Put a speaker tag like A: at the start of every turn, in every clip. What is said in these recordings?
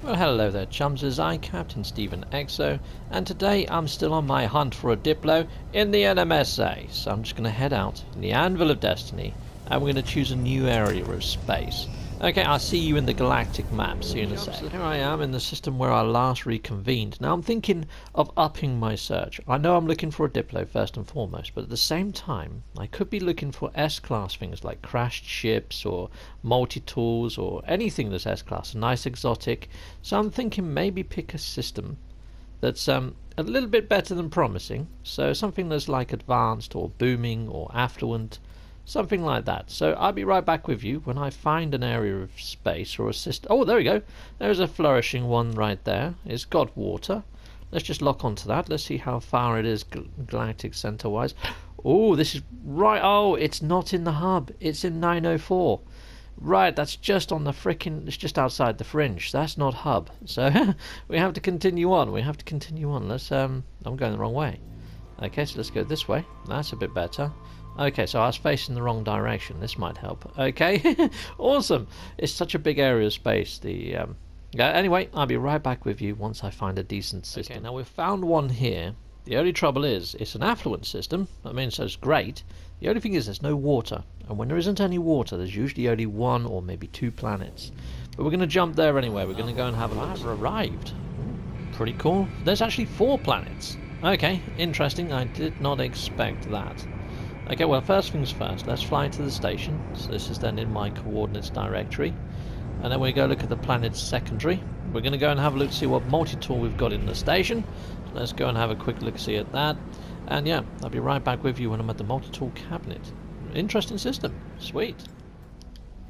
A: Well, hello there chums, it's I, Captain Stephen EXO, and today I'm still on my hunt for a Diplo in the NMSA, so I'm just going to head out in the Anvil of Destiny, and we're going to choose a new area of space. Okay, I'll see you in the galactic map, see you in a sec. So here I am in the system where I last reconvened. Now I'm thinking of upping my search. I know I'm looking for a Diplo first and foremost, but at the same time I could be looking for S-class things like crashed ships or multi-tools or anything that's S-class, a nice exotic. So I'm thinking maybe pick a system that's a little bit better than promising, so something that's like advanced or booming or affluent, something like that. So I'll be right back with you when I find an area of space or a system. Oh, there we go. There's a flourishing one right there. It's got water. Let's just lock onto that. Let's see how far it is galactic center wise. Oh, this is right. Oh, it's not in the hub. It's in 904. Right, that's just on the frickin', it's just outside the fringe. That's not hub. So we have to continue on. Let's I'm going the wrong way. Okay, so let's go this way. That's a bit better. Okay, so I was facing the wrong direction. This might help. Okay, awesome. It's such a big area of space. Anyway, I'll be right back with you once I find a decent system. Okay, now we've found one here. The only trouble is, it's an affluent system. I mean, so it's great. The only thing is there's no water. And when there isn't any water, there's usually only one or maybe two planets. But we're going to jump there anyway. We're going to go and have a look. I've arrived. Pretty cool. There's actually 4 planets. Okay, interesting. I did not expect that. Okay, well, first things first, let's fly to the station. So this is then in my coordinates directory. And then we go look at the planet's secondary. We're going to go and have a look to see what multi-tool we've got in the station. So let's go and have a quick look-see at that. And yeah, I'll be right back with you when I'm at the multi-tool cabinet. Interesting system. Sweet.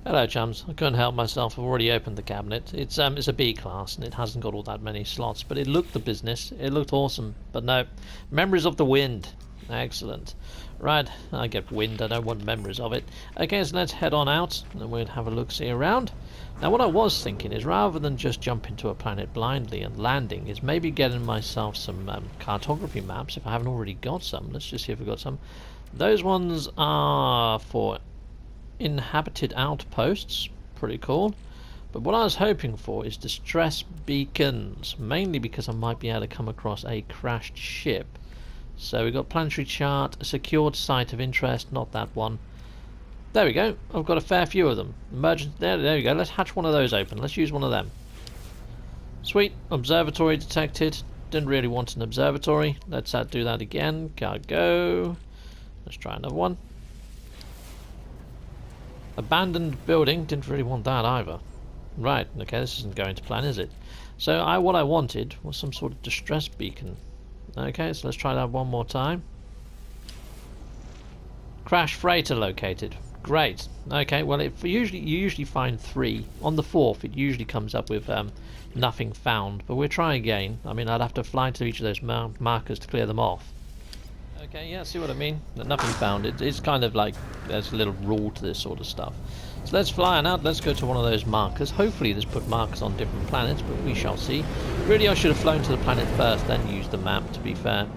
A: Hello chums, I couldn't help myself. I've already opened the cabinet. It's a B class and it hasn't got all that many slots, but it looked the business. It looked awesome. But no, memories of the wind. Excellent. Right, I get wind, I don't want memories of it. Okay, so let's head on out and we'll have a look-see around. Now what I was thinking is rather than just jump into a planet blindly and landing, is maybe getting myself some cartography maps if I haven't already got some. Let's just see if we've got some. Those ones are for inhabited outposts, pretty cool. But what I was hoping for is distress beacons, mainly because I might be able to come across a crashed ship. So we've got planetary chart, a secured site of interest, not that one. There we go, I've got a fair few of them. Emergent, there we go, let's hatch one of those open, let's use one of them. Sweet, observatory detected. Didn't really want an observatory. Let's do that again, cargo. Let's try another one. Abandoned building, didn't really want that either. Right, okay, this isn't going to plan, is it? So what I wanted was some sort of distress beacon. Okay, so let's try that one more time. Crash freighter located. Great. Okay, well, you usually find 3. On the 4th, it usually comes up with nothing found. But we'll try again. I mean, I'd have to fly to each of those markers to clear them off. Okay, yeah, see what I mean? Nothing found. It's kind of like there's a little rule to this sort of stuff. So let's fly on out. Let's go to one of those markers. Hopefully this put markers on different planets, but we shall see. Really, I should have flown to the planet first, then used the map, to be fair.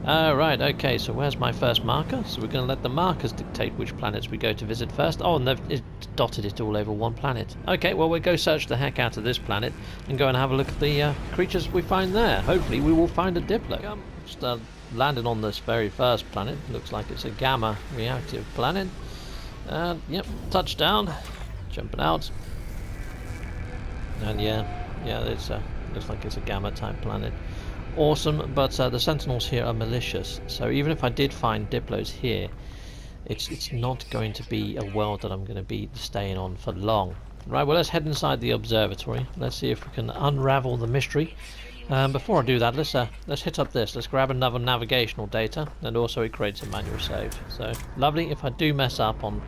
A: Right, okay, so where's my first marker? So we're going to let the markers dictate which planets we go to visit first. Oh, and they've dotted it all over one planet. Okay, well, we'll go search the heck out of this planet and go and have a look at the creatures we find there. Hopefully we will find a Diplo. Just landed on this very first planet. Looks like it's a gamma reactive planet. Yep, touchdown, jumping out, and yeah, it's looks like it's a gamma type planet. Awesome, but the Sentinels here are malicious, so even if I did find Diplos here, it's not going to be a world that I'm going to be staying on for long. Right, well, let's head inside the observatory. Let's see if we can unravel the mystery. Before I do that, let's hit up this. Let's grab another navigational data, and also it creates a manual save. So lovely. If I do mess up on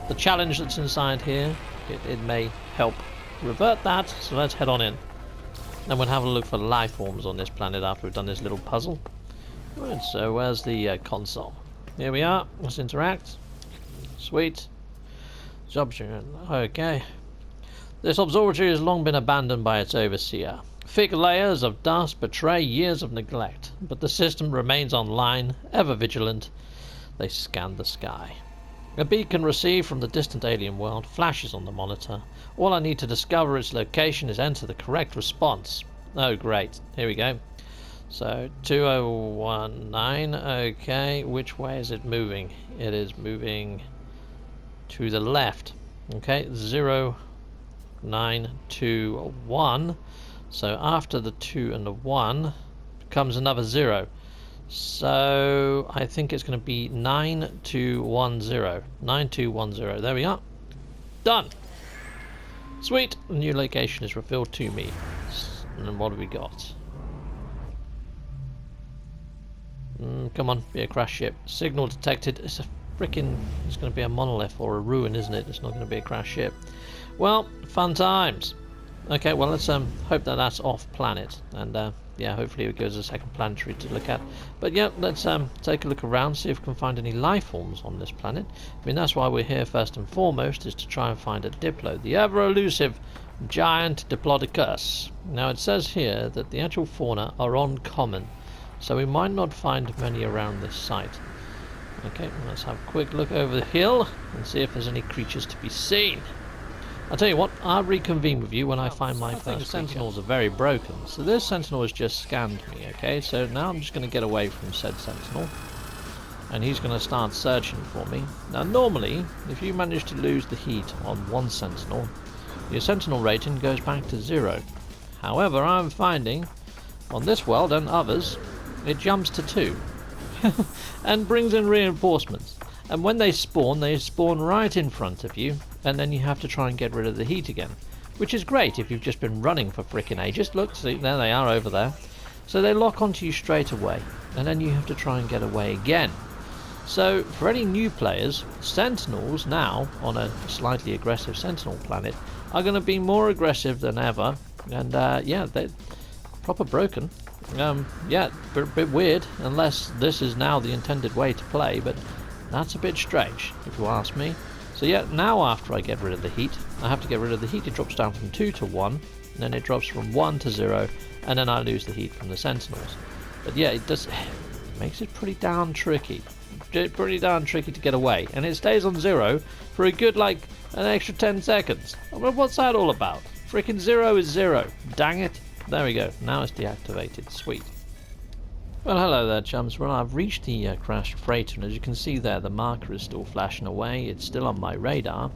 A: the challenge that's inside here, it may help revert that. So let's head on in. Then we'll have a look for life forms on this planet after we've done this little puzzle. Right, so where's the console? Here we are. Let's interact. Sweet. Okay. This observatory has long been abandoned by its overseer. Thick layers of dust betray years of neglect, but the system remains online, ever vigilant. They scan the sky. A beacon received from the distant alien world flashes on the monitor. All I need to discover its location is enter the correct response. Oh, great. Here we go. So, 2019, okay. Which way is it moving? It is moving to the left. Okay, 0921. So, after the 2 and the 1 comes another 0. So I think it's going to be 9210. 9210. There we are. Done. Sweet. The new location is revealed to me. And then what have we got? Come on, be a crash ship. Signal detected. It's a freaking. It's going to be a monolith or a ruin, isn't it? It's not going to be a crash ship. Well, fun times. Okay, well let's hope that that's off planet, and yeah, hopefully it gives us a second planetary to look at. But yeah, let's take a look around, see if we can find any life forms on this planet. I mean, that's why we're here first and foremost, is to try and find a Diplo, the ever elusive giant Diplodocus. Now it says here that the actual fauna are uncommon, so we might not find many around this site. Okay, let's have a quick look over the hill and see if there's any creatures to be seen. I'll tell you what, I'll reconvene with you when I find my first creature. The sentinels are very broken, so this sentinel has just scanned me, okay? So now I'm just going to get away from said sentinel, and he's going to start searching for me. Now normally, if you manage to lose the heat on one sentinel, your sentinel rating goes back to 0. However, I'm finding, on this world and others, it jumps to 2, and brings in reinforcements. And when they spawn right in front of you, and then you have to try and get rid of the heat again. Which is great if you've just been running for frickin' ages. Look, see, there they are over there. So they lock onto you straight away, and then you have to try and get away again. So, for any new players, Sentinels now, on a slightly aggressive Sentinel planet, are going to be more aggressive than ever, and yeah, they're proper broken. Yeah, a bit weird, unless this is now the intended way to play, but that's a bit strange, if you ask me. So yeah, now after I get rid of the heat, I have to get rid of the heat. It drops down from 2 to 1, and then it drops from 1 to 0, and then I lose the heat from the Sentinels. But yeah, it makes it pretty darn tricky. Pretty darn tricky to get away, and it stays on 0 for a good, like, an extra 10 seconds. I mean, what's that all about? Freaking 0 is 0. Dang it. There we go. Now it's deactivated. Sweet. Well, hello there, chums. Well, I've reached the crashed freighter, and as you can see there, the marker is still flashing away. It's still on my radar,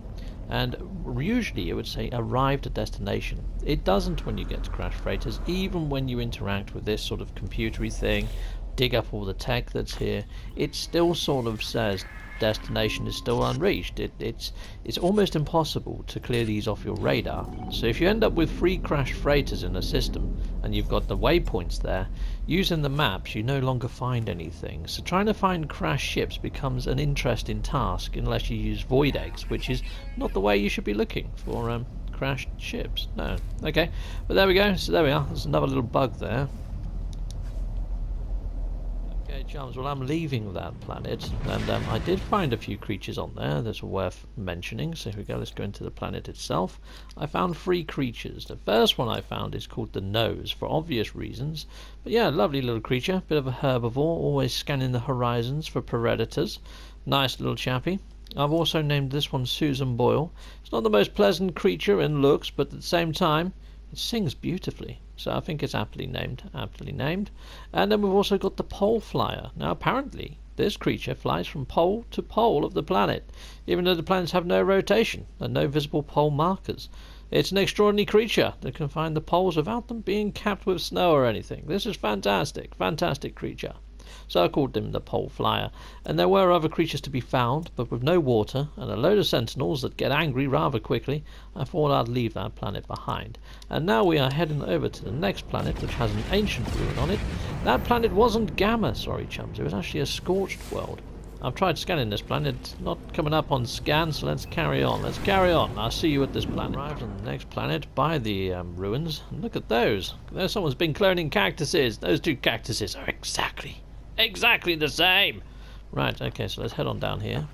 A: and usually it would say arrived at destination. It doesn't when you get to crashed freighters, even when you interact with this sort of computery thing, dig up all the tech that's here, it still sort of says destination is still unreached. It's almost impossible to clear these off your radar. So if you end up with 3 crashed freighters in a system and you've got the waypoints there, using the maps you no longer find anything. So trying to find crashed ships becomes an interesting task unless you use void eggs, which is not the way you should be looking for crashed ships. No. Okay, but there we go. So there we are. There's another little bug there. Okay, chums, well, I'm leaving that planet, and I did find a few creatures on there that's worth mentioning. So here we go, let's go into the planet itself. I found 3 creatures. The first one I found is called the Nose, for obvious reasons. But yeah, lovely little creature, bit of a herbivore, always scanning the horizons for predators. Nice little chappy. I've also named this one Susan Boyle. It's not the most pleasant creature in looks, but at the same time, it sings beautifully, so I think it's aptly named. And then we've also got the Pole Flyer. Now apparently this creature flies from pole to pole of the planet, even though the planets have no rotation and no visible pole markers. It's an extraordinary creature that can find the poles without them being capped with snow or anything. This is fantastic, fantastic creature. So I called him the Pole Flyer, and there were other creatures to be found, but with no water and a load of sentinels that get angry rather quickly, I thought I'd leave that planet behind. And now we are heading over to the next planet, which has an ancient ruin on it. That planet wasn't Gamma, sorry chums, it was actually a scorched world. I've tried scanning this planet, it's not coming up on scan, so let's carry on. I'll see you at this planet. Arrived on the next planet by the ruins, and look at those. There's someone's been cloning cactuses. Those 2 cactuses are exactly the same. Right, okay, so let's head on down here.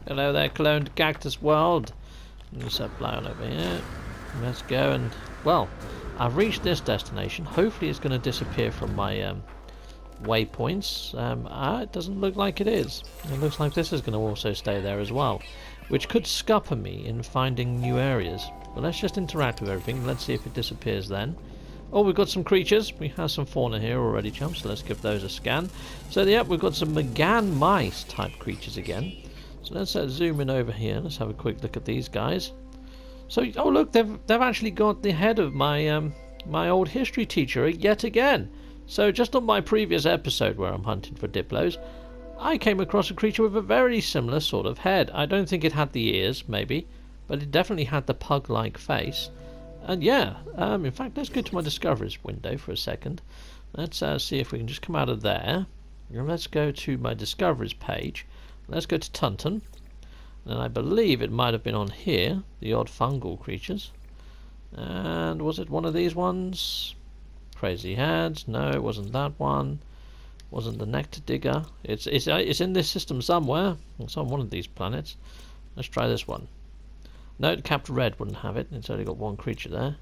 A: Hello there, cloned cactus world. New supply on over here. Let's go, and well, I've reached this destination. Hopefully it's going to disappear from my waypoints. It doesn't look like it is. It looks like this is going to also stay there as well, which could scupper me in finding new areas. But let's just interact with everything. Let's see if it disappears then. Oh, we've got some creatures. We have some fauna here already, chumps, so let's give those a scan. So, yeah, we've got some McGann mice type creatures again. So let's zoom in over here. Let's have a quick look at these guys. So, oh look, they've actually got the head of my my old history teacher yet again. So just on my previous episode where I'm hunting for Diplos, I came across a creature with a very similar sort of head. I don't think it had the ears, maybe, but it definitely had the pug-like face. And yeah, in fact, let's go to my discoveries window for a second. Let's see if we can just come out of there. And let's go to my discoveries page. Let's go to Tunton. And I believe it might have been on here, the odd fungal creatures. And was it one of these ones? Crazy heads? No, it wasn't that one. Wasn't the nectar digger. It's in this system somewhere. It's on one of these planets. Let's try this one. No, Captain Red wouldn't have it. It's only got one creature there.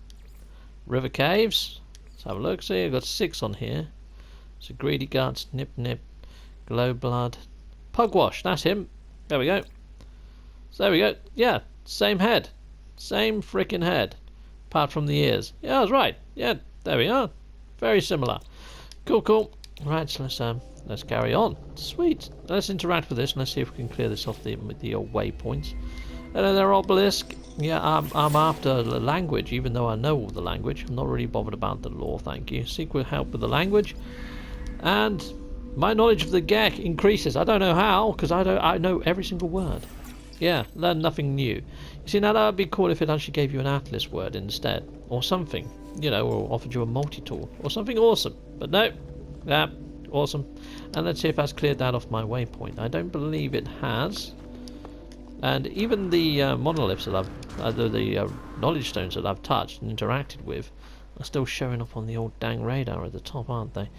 A: River caves. Let's have a look. See, I've got 6 on here. So greedy guts, nip nip, glow blood, pugwash. That's him. There we go. So there we go. Yeah, same head, same freaking head, apart from the ears. Yeah, I was right. Yeah, there we are. Very similar. Cool, cool. Right, so let's carry on. Sweet. Let's interact with this and let's see if we can clear this off the old waypoints. Hello there, obelisk. Yeah, I'm after the language, even though I know all the language. I'm not really bothered about the lore, thank you. Seek will help with the language, and my knowledge of the Gek increases. I don't know how, because I know every single word. Yeah, learn nothing new. You see, now that would be cool if it actually gave you an atlas word instead, or something, you know, or offered you a multi-tool, or something awesome. But no, yeah, awesome. And let's see if that's cleared that off my waypoint. I don't believe it has. And even the monoliths that I've, the knowledge stones that I've touched and interacted with, are still showing up on the old dang radar at the top, aren't they?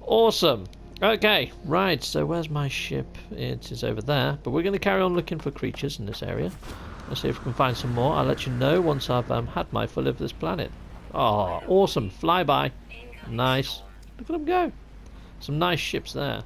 A: Awesome. Okay, right, so where's my ship? It is over there, but we're going to carry on looking for creatures in this area. Let's see if we can find some more. I'll let you know once I've had my fill of this planet. Oh, awesome. Flyby. Nice. Look at them go. Some nice ships there.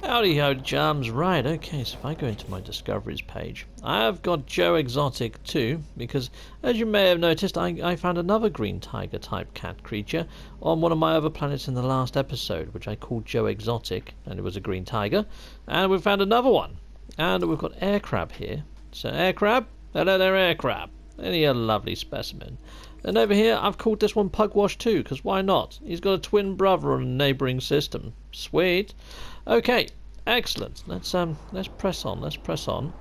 A: Howdy ho, chums. Right, okay, so if I go into my discoveries page, I've got Joe Exotic too, because as you may have noticed, I found another green tiger type cat creature on one of my other planets in the last episode, which I called Joe Exotic, and it was a green tiger, and we found another one, and we've got air crab here. So air crab, hello there air crab, any a lovely specimen. And over here I've called this one Pugwash too, because why not? He's got a twin brother on a neighbouring system. Sweet. Okay, excellent. Let's press on,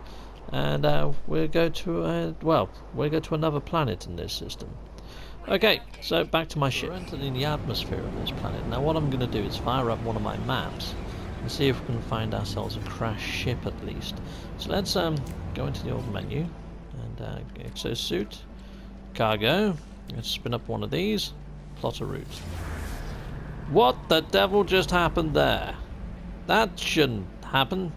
A: and we'll go to we'll go to another planet in this system. Okay, so back to my ship. We're entering the atmosphere of this planet. Now what I'm going to do is fire up one of my maps and see if we can find ourselves a crashed ship at least. So let's go into the old menu and exosuit, cargo. Let's spin up one of these. Plot a route. What the devil just happened there? That shouldn't happen.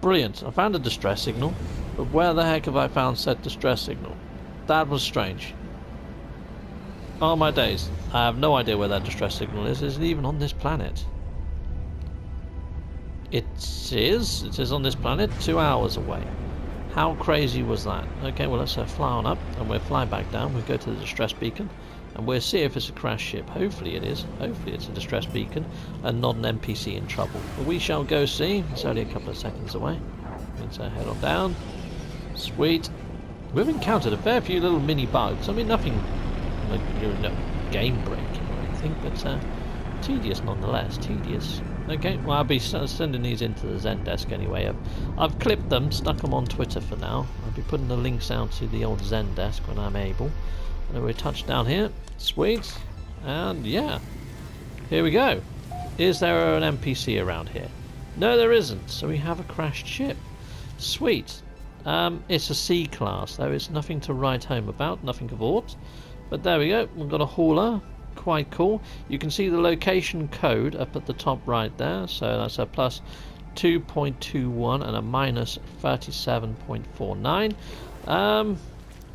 A: Brilliant. I found a distress signal, but where the heck have I found said distress signal? That was strange. Oh my days. I have no idea where that distress signal is. Is it even on this planet? It is. It is on this planet, 2 hours away. How crazy was that? Okay, well let's fly on up and we'll fly back down. We'll go to the distress beacon and we'll see if it's a crash ship. Hopefully it is. Hopefully it's a distress beacon and not an NPC in trouble. But we shall go see. It's only a couple of seconds away. Let's head on down. Sweet. We've encountered a fair few little mini bugs. I mean nothing like game breaking or anything, but tedious nonetheless. Tedious. Okay, well I'll be sending these into the Zen desk anyway. I've clipped them, stuck them on Twitter for now. I'll be putting the links out to the old Zen desk when I'm able. And then we touch down here. Sweet. And yeah, here we go. Is there an NPC around here? No, there isn't. So we have a crashed ship. Sweet. It's a C class, though. It's nothing to write home about, nothing of aught. But there we go. We've got a hauler. Quite cool. You can see the location code up at the top right there. So that's a plus 2.21 and a minus 37.49.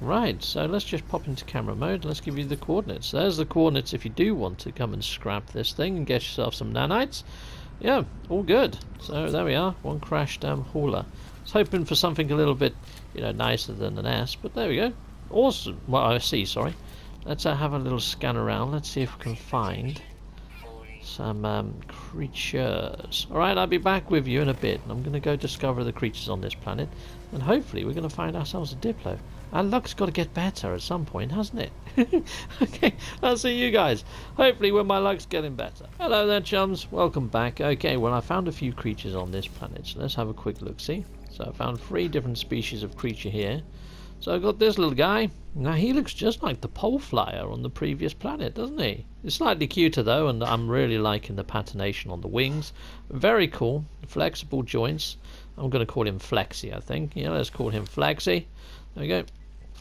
A: Right, so let's just pop into camera mode. Let's give you the coordinates. There's the coordinates if you do want to come and scrap this thing and get yourself some nanites. Yeah, all good. So there we are, one crashed hauler. I was hoping for something a little bit, nicer than an S, but there we go. Awesome. Well, I see, sorry. Let's have a little scan around. Let's see if we can find some creatures. Alright, I'll be back with you in a bit. I'm going to go discover the creatures on this planet, and hopefully we're going to find ourselves a Diplo. Our luck's got to get better at some point, hasn't it? Okay, I'll see you guys. Hopefully when my luck's getting better. Hello there, chums. Welcome back. Okay, well, I found a few creatures on this planet, so let's have a quick look-see. So I found 3 different species of creature here. So I've got this little guy. Now he looks just like the pole flyer on the previous planet, doesn't he? He's slightly cuter though, and I'm really liking the patination on the wings. Very cool. Flexible joints. I'm going to call him Flexi, I think. Yeah, let's call him Flexi. There we go.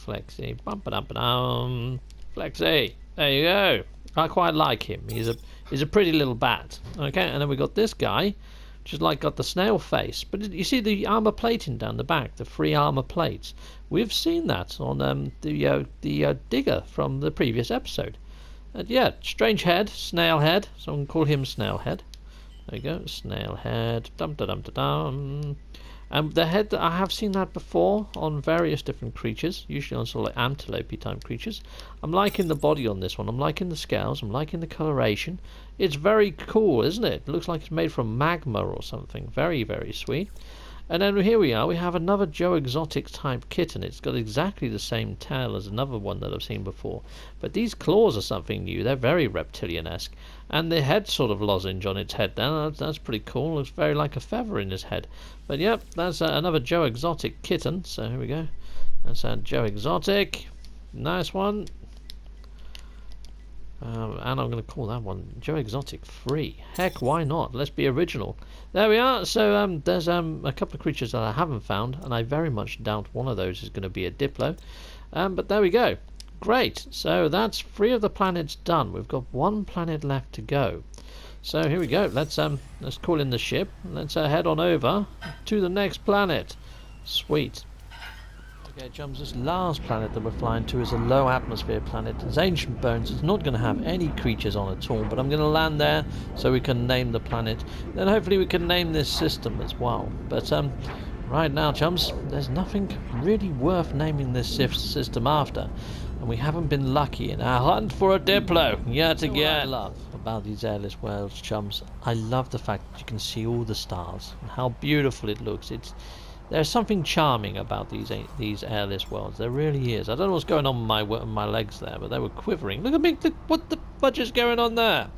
A: Flexi. Bum-ba-dum-ba-dum. Flexi. There you go. I quite like him. He's a pretty little bat. Okay, and then we got this guy, which is like got the snail face. But you see the armor plating down the back, the 3 armor plates. We've seen that on the digger from the previous episode. Yeah, strange head, snail head. So I'm going to call him Snail Head. There you go, Snail Head. Dum-da-dum-da-dum. The head, I have seen that before on various different creatures, usually on sort of like antelope type creatures. I'm liking the body on this one, I'm liking the scales, I'm liking the coloration. It's very cool, isn't it? It looks like it's made from magma or something. Very, very sweet. And then here we are, we have another Joe Exotic type kitten. It's got exactly the same tail as another one that I've seen before. But these claws are something new, they're very reptilian-esque. And the head sort of lozenge on its head now, that's pretty cool. Looks very like a feather in his head. But yep, that's another Joe Exotic kitten. So here we go. That's Joe Exotic. Nice one. And I'm going to call that one Joe Exotic 3. Heck, why not? Let's be original. There we are. So there's a couple of creatures that I haven't found, and I very much doubt one of those is going to be a Diplo. But there we go. Great. So that's 3 of the planets done. We've got 1 planet left to go. So here we go. Let's call in the ship. Let's head on over to the next planet. Sweet. Okay, chums, this last planet that we're flying to is a low atmosphere planet. It's ancient bones. It's not going to have any creatures on at all, but I'm going to land there so we can name the planet. Then hopefully we can name this system as well. But right now, chums, there's nothing really worth naming this system after. And we haven't been lucky in our hunt for a Diplo yet again. What I love about these airless worlds, chums, I love the fact that you can see all the stars and how beautiful it looks. There's something charming about these airless worlds. There really is. I don't know what's going on with my legs there, but they were quivering. Look at me! Look what the fudge is going on there?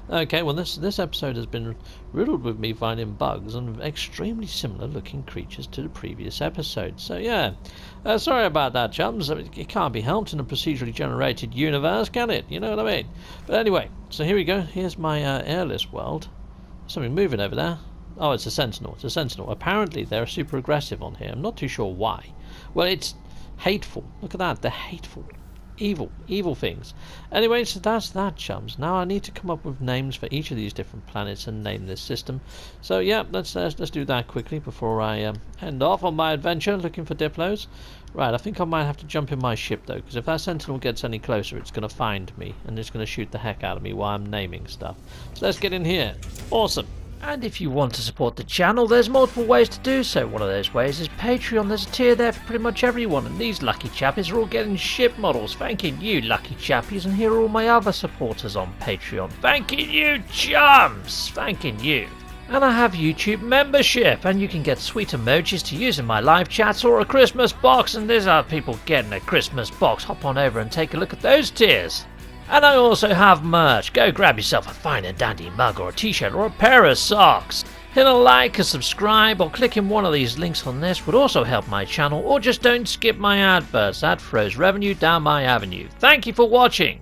A: Okay, well this episode has been riddled with me finding bugs and extremely similar looking creatures to the previous episode. So yeah, sorry about that, chums. It can't be helped in a procedurally generated universe, can it? You know what I mean? But anyway, so here we go. Here's my airless world. Something moving over there. Oh, it's a sentinel. It's a sentinel. Apparently they're super aggressive on here. I'm not too sure why. Well, it's hateful. Look at that. They're hateful. Evil things. Anyway, so that's that, chums. Now I need to come up with names for each of these different planets and name this system. So yeah, let's do that quickly before I end off on my adventure looking for Diplos. Right, I think I might have to jump in my ship though, because if that sentinel gets any closer, it's going to find me and it's going to shoot the heck out of me while I'm naming stuff. So let's get in here. Awesome. And if you want to support the channel, there's multiple ways to do so. One of those ways is Patreon. There's a tier there for pretty much everyone, and these lucky chappies are all getting ship models. Thanking you, lucky chappies, and here are all my other supporters on Patreon. Thanking you, chums! Thanking you. And I have YouTube membership, and you can get sweet emojis to use in my live chats or a Christmas box, and there's other people getting a Christmas box. Hop on over and take a look at those tiers. And I also have merch. Go grab yourself a fine and dandy mug or a t-shirt or a pair of socks. Hit a like, a subscribe, or clicking one of these links on this would also help my channel, or just don't skip my adverts. That throws revenue down my avenue. Thank you for watching.